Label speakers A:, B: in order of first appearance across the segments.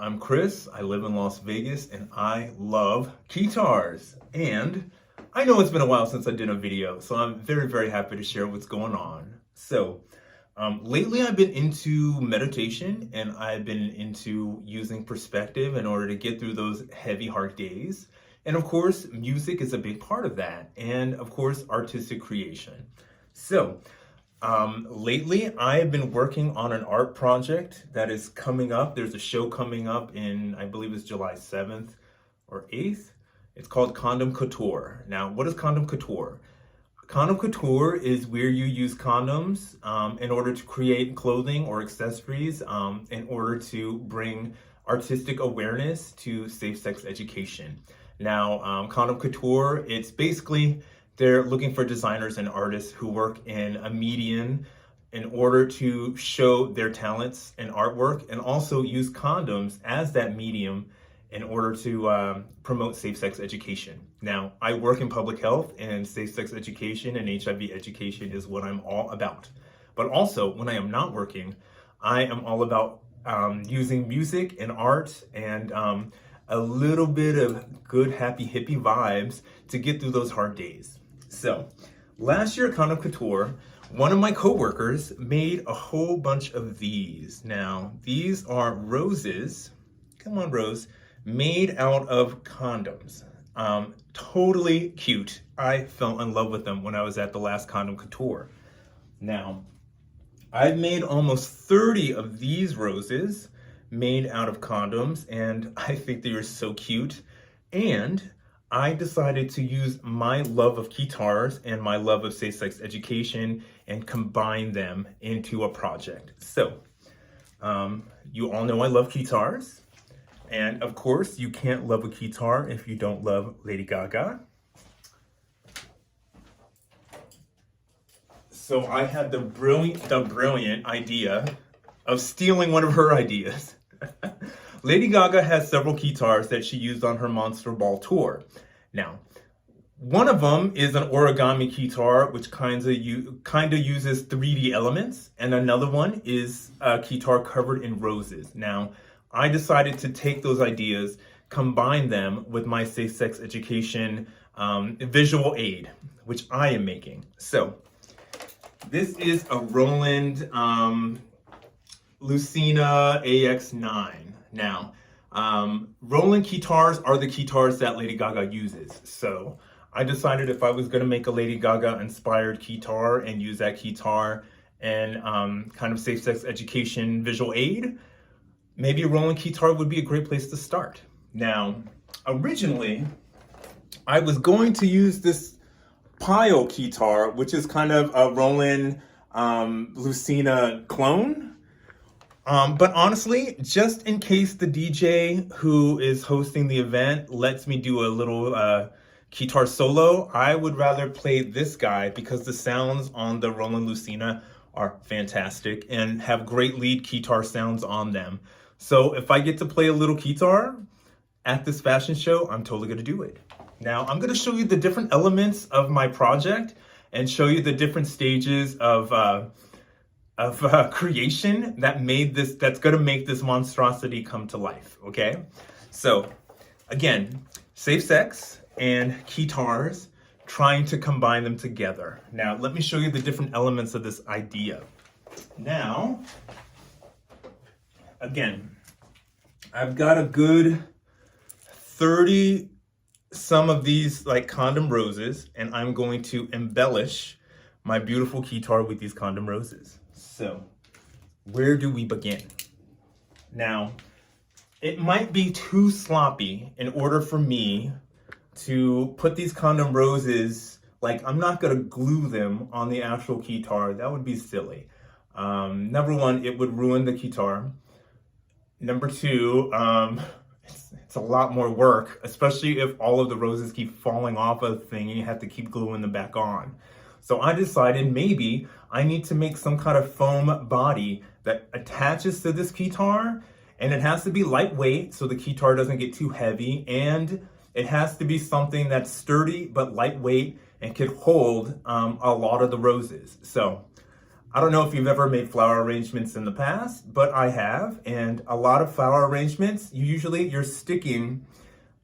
A: I'm Chris. I live in Las Vegas and I love Keytars. And I know it's been a while since I did a video, so I'm very, very happy to share what's going on. So, lately I've been into meditation and I've been into using perspective in order to get through those heavy, hard days. And of course, music is a big part of that. And of course, artistic creation. So, lately, I have been working on an art project that is coming up. There's a show coming up in, I believe it's July 7th or 8th. It's called Condom Couture. Now, what is Condom Couture? Condom Couture is where you use condoms in order to create clothing or accessories in order to bring artistic awareness to safe sex education. Now, Condom Couture, it's basically they're looking for designers and artists who work in a medium in order to show their talents and artwork and also use condoms as that medium in order to promote safe sex education. Now, I work in public health and safe sex education and HIV education is what I'm all about. But also, when I am not working, I am all about using music and art and a little bit of good, happy, hippie vibes to get through those hard days. So, last year at Condom Couture, one of my coworkers made a whole bunch of these. Now, these are roses, come on Rose, made out of condoms. Totally cute. I fell in love with them when I was at the last Condom Couture. Now, I've made almost 30 of these roses made out of condoms, and I think they are so cute. And I decided to use my love of Keytars and my love of safe sex education and combine them into a project. So, you all know I love Keytars. And of course, you can't love a Keytar if you don't love Lady Gaga. So I had the brilliant idea of stealing one of her ideas. Lady Gaga has several Keytars that she used on her Monster Ball tour. Now, one of them is an origami Keytar, which kind of uses 3D elements, and another one is a Keytar covered in roses. Now, I decided to take those ideas, combine them with my safe sex education visual aid, which I am making. So, this is a Roland Lucina AX-09. Now, Roland Keytars are the Keytars that Lady Gaga uses. So I decided if I was going to make a Lady Gaga inspired Keytar and use that Keytar and kind of safe sex education visual aid, maybe a Roland Keytar would be a great place to start. Now, originally, I was going to use this Pile Keytar, which is kind of a Roland Lucina clone. But honestly, just in case the DJ who is hosting the event lets me do a little Keytar solo, I would rather play this guy because the sounds on the Roland Lucina are fantastic and have great lead Keytar sounds on them. So if I get to play a little Keytar at this fashion show, I'm totally going to do it. Now, I'm going to show you the different elements of my project and show you the different stages of creation that's going to make this monstrosity come to life, okay? So, again, safe sex and Keytars, trying to combine them together. Now, let me show you the different elements of this idea. Now, again, I've got a good 30 some of these like condom roses, and I'm going to embellish my beautiful Keytar with these condom roses. So, where do we begin? Now, it might be too sloppy in order for me to put these condom roses, like I'm not gonna glue them on the actual Keytar. That would be silly. Number one, it would ruin the Keytar. Number two, it's a lot more work, especially if all of the roses keep falling off of the thing and you have to keep gluing them back on. So I decided maybe I need to make some kind of foam body that attaches to this Keytar, and it has to be lightweight so the Keytar doesn't get too heavy, and it has to be something that's sturdy but lightweight and could hold a lot of the roses. So I don't know if you've ever made flower arrangements in the past, but I have. And a lot of flower arrangements, you're sticking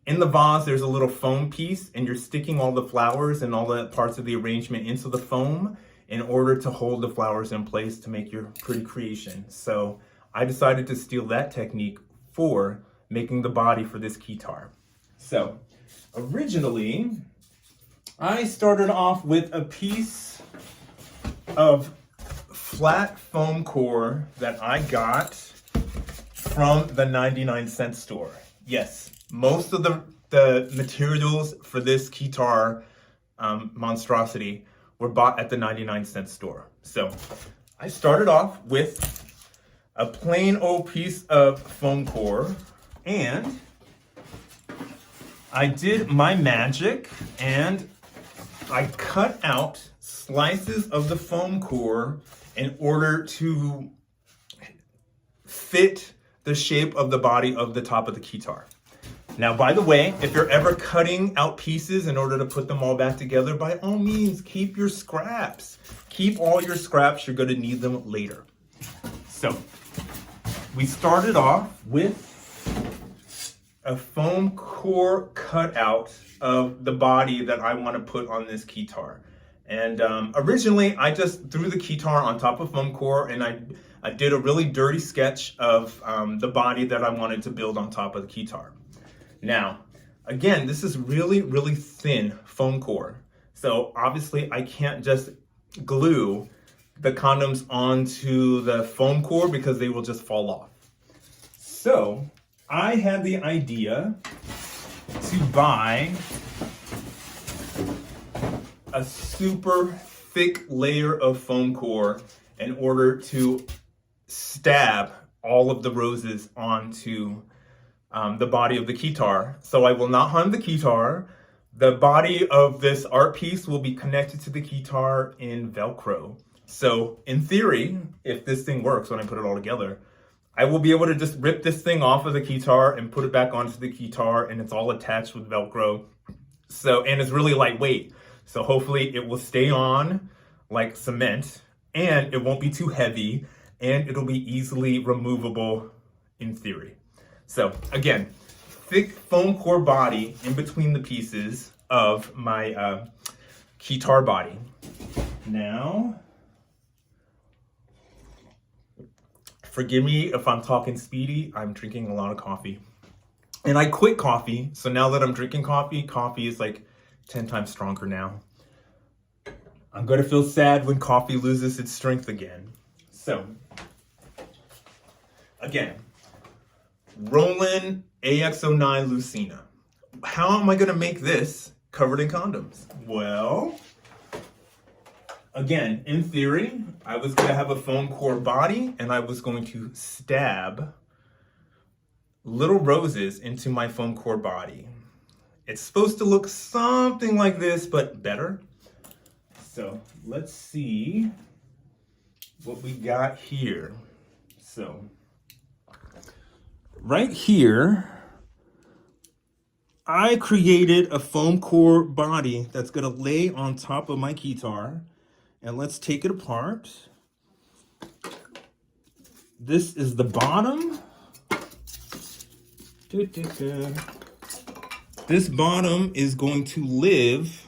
A: in the vase, there's a little foam piece, and you're sticking all the flowers and all the parts of the arrangement into the foam in order to hold the flowers in place to make your pretty creation. So I decided to steal that technique for making the body for this keytar. So originally, I started off with a piece of flat foam core that I got from the 99-cent store. Yes, most of the materials for this keytar monstrosity were bought at the 99-cent store. So I started off with a plain old piece of foam core, and I did my magic and I cut out slices of the foam core in order to fit the shape of the body of the top of the keytar. Now, by the way, if you're ever cutting out pieces in order to put them all back together, by all means, keep your scraps. Keep all your scraps, you're gonna need them later. So, we started off with a foam core cutout of the body that I wanna put on this keytar. And originally, I just threw the keytar on top of foam core, and I did a really dirty sketch of the body that I wanted to build on top of the keytar. Now, again, this is really, really thin foam core. So obviously I can't just glue the condoms onto the foam core because they will just fall off. So I had the idea to buy a super thick layer of foam core in order to stab all of the roses onto the body of the keytar. So I will not harm the keytar. The body of this art piece will be connected to the keytar in Velcro. So in theory, if this thing works when I put it all together, I will be able to just rip this thing off of the keytar and put it back onto the keytar, and it's all attached with Velcro. So, and it's really lightweight. So hopefully it will stay on like cement, and it won't be too heavy, and it'll be easily removable in theory. So again, thick foam core body in between the pieces of my keytar body. Now, forgive me if I'm talking speedy. I'm drinking a lot of coffee. And I quit coffee, so now that I'm drinking coffee, coffee is like 10 times stronger now. I'm gonna feel sad when coffee loses its strength again. So, again, Roland AX-09 Lucina. How am I gonna make this covered in condoms? Well, again, in theory, I was gonna have a foam core body and I was going to stab little roses into my foam core body. It's supposed to look something like this, but better. So let's see what we got here. So right here, I created a foam core body that's gonna lay on top of my keytar. And let's take it apart. This is the bottom. This bottom is going to live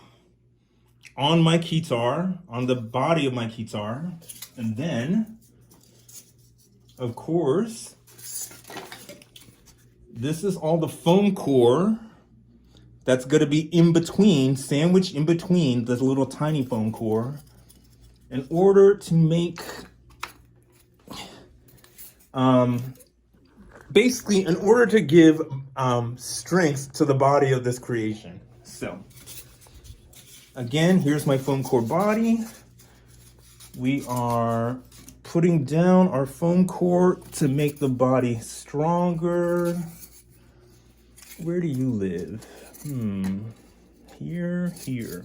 A: on my keytar, on the body of my keytar. And then, of course, this is all the foam core that's gonna be in between, sandwiched in between this little tiny foam core, in order to make, basically in order to give strength to the body of this creation. So, again, here's my foam core body. We are putting down our foam core to make the body stronger. Where do you live? Here.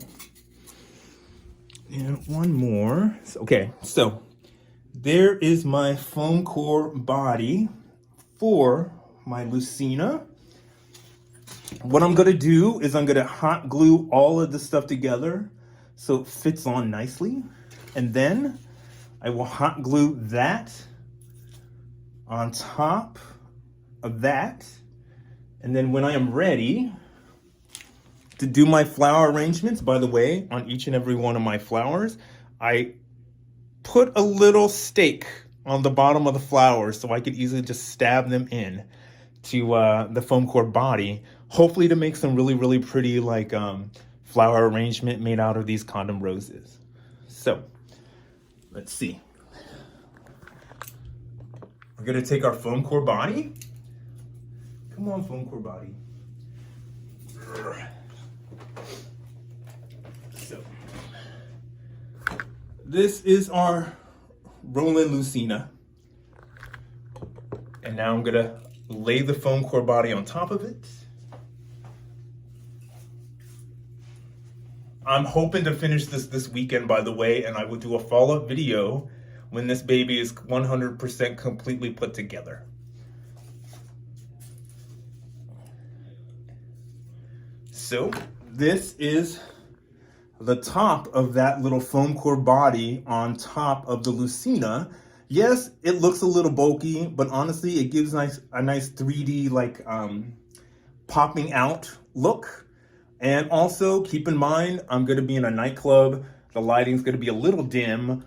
A: And one more. Okay, so there is my foam core body for my Lucina. What I'm gonna do is I'm gonna hot glue all of this stuff together so it fits on nicely. And then I will hot glue that on top of that. And then when I am ready to do my flower arrangements, by the way, on each and every one of my flowers, I put a little stake on the bottom of the flowers so I could easily just stab them in to the foam core body, hopefully to make some really, really pretty like flower arrangement made out of these condom roses. So let's see. We're gonna take our foam core body. Come on, foam core body. So this is our Roland Lucina. And now I'm gonna lay the foam core body on top of it. I'm hoping to finish this weekend, by the way, and I will do a follow-up video when this baby is 100% completely put together. So this is the top of that little foam core body on top of the Lucina. Yes, it looks a little bulky, but honestly, it gives a nice 3D like popping out look. And also keep in mind, I'm gonna be in a nightclub. The lighting's gonna be a little dim.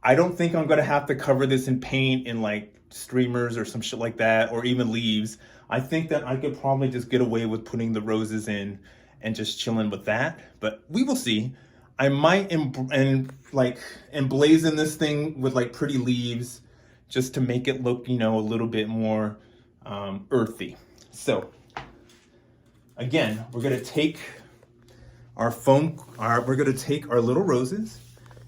A: I don't think I'm gonna have to cover this in paint in like streamers or some shit like that, or even leaves. I think that I could probably just get away with putting the roses in and just chilling with that, but we will see. I might emblazon this thing with like pretty leaves just to make it look, you know, a little bit more earthy. So again, we're gonna take our little roses,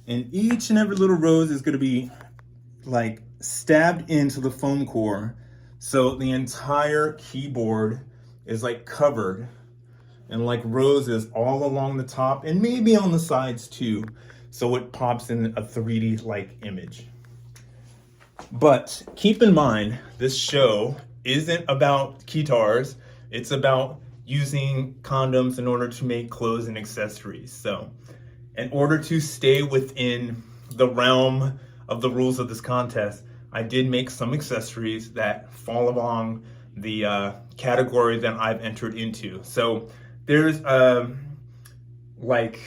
A: and each and every little rose is gonna be like stabbed into the foam core, so the entire keyboard is like covered and like roses all along the top and maybe on the sides too, so it pops in a 3D like image. But keep in mind, this show isn't about Keytars, it's about using condoms in order to make clothes and accessories. So in order to stay within the realm of the rules of this contest, I did make some accessories that fall along the category that I've entered into. So there's like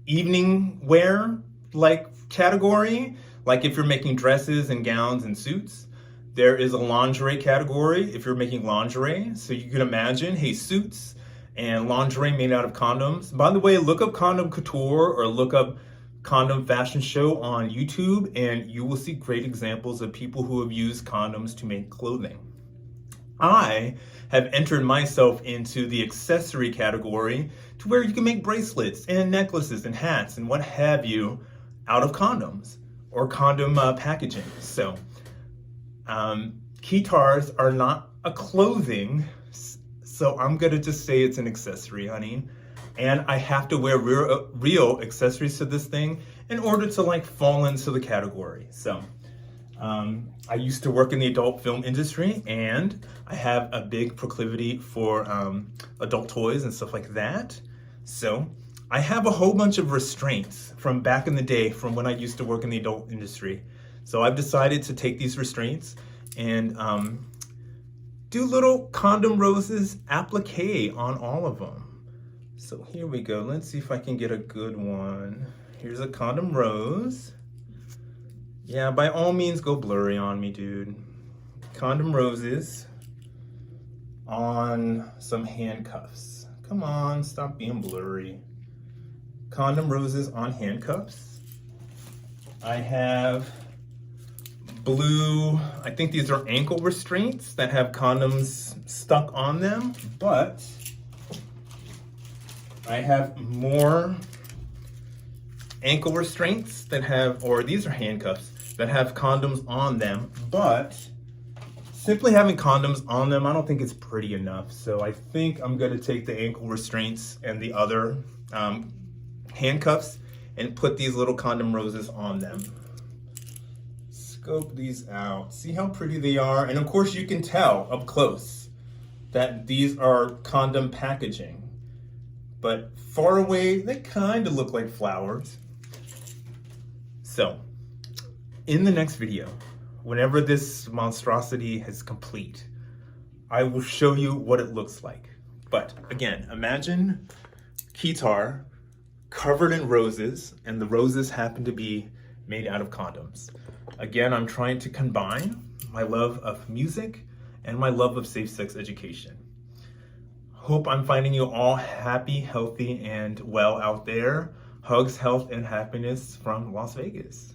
A: evening wear like category, like if you're making dresses and gowns and suits. There is a lingerie category if you're making lingerie. So you can imagine, hey, suits and lingerie made out of condoms. By the way, look up Condom Couture or look up Condom Fashion Show on YouTube, and you will see great examples of people who have used condoms to make clothing. I have entered myself into the accessory category to where you can make bracelets and necklaces and hats and what have you out of condoms or condom packaging. So Keytars are not a clothing, so I'm gonna just say it's an accessory, honey. And I have to wear real accessories to this thing in order to like fall into the category. So I used to work in the adult film industry, and I have a big proclivity for adult toys and stuff like that. So I have a whole bunch of restraints from back in the day from when I used to work in the adult industry. So I've decided to take these restraints and do little condom roses applique on all of them. So here we go. Let's see if I can get a good one. Here's a condom rose. Yeah, by all means, go blurry on me, dude. Condom roses on some handcuffs. Come on, stop being blurry. Condom roses on handcuffs. I have blue, I think these are ankle restraints that have condoms stuck on them, but I have more ankle restraints that have, or these are handcuffs that have condoms on them, but simply having condoms on them, I don't think it's pretty enough. So I think I'm gonna take the ankle restraints and the other handcuffs and put these little condom roses on them. Scope these out. See how pretty they are? And of course you can tell up close that these are condom packaging. But far away, they kind of look like flowers. So in the next video, whenever this monstrosity is complete, I will show you what it looks like. But again, imagine Keytar covered in roses, and the roses happen to be made out of condoms. Again, I'm trying to combine my love of music and my love of safe sex education. Hope I'm finding you all happy, healthy, and well out there. Hugs, health, and happiness from Las Vegas.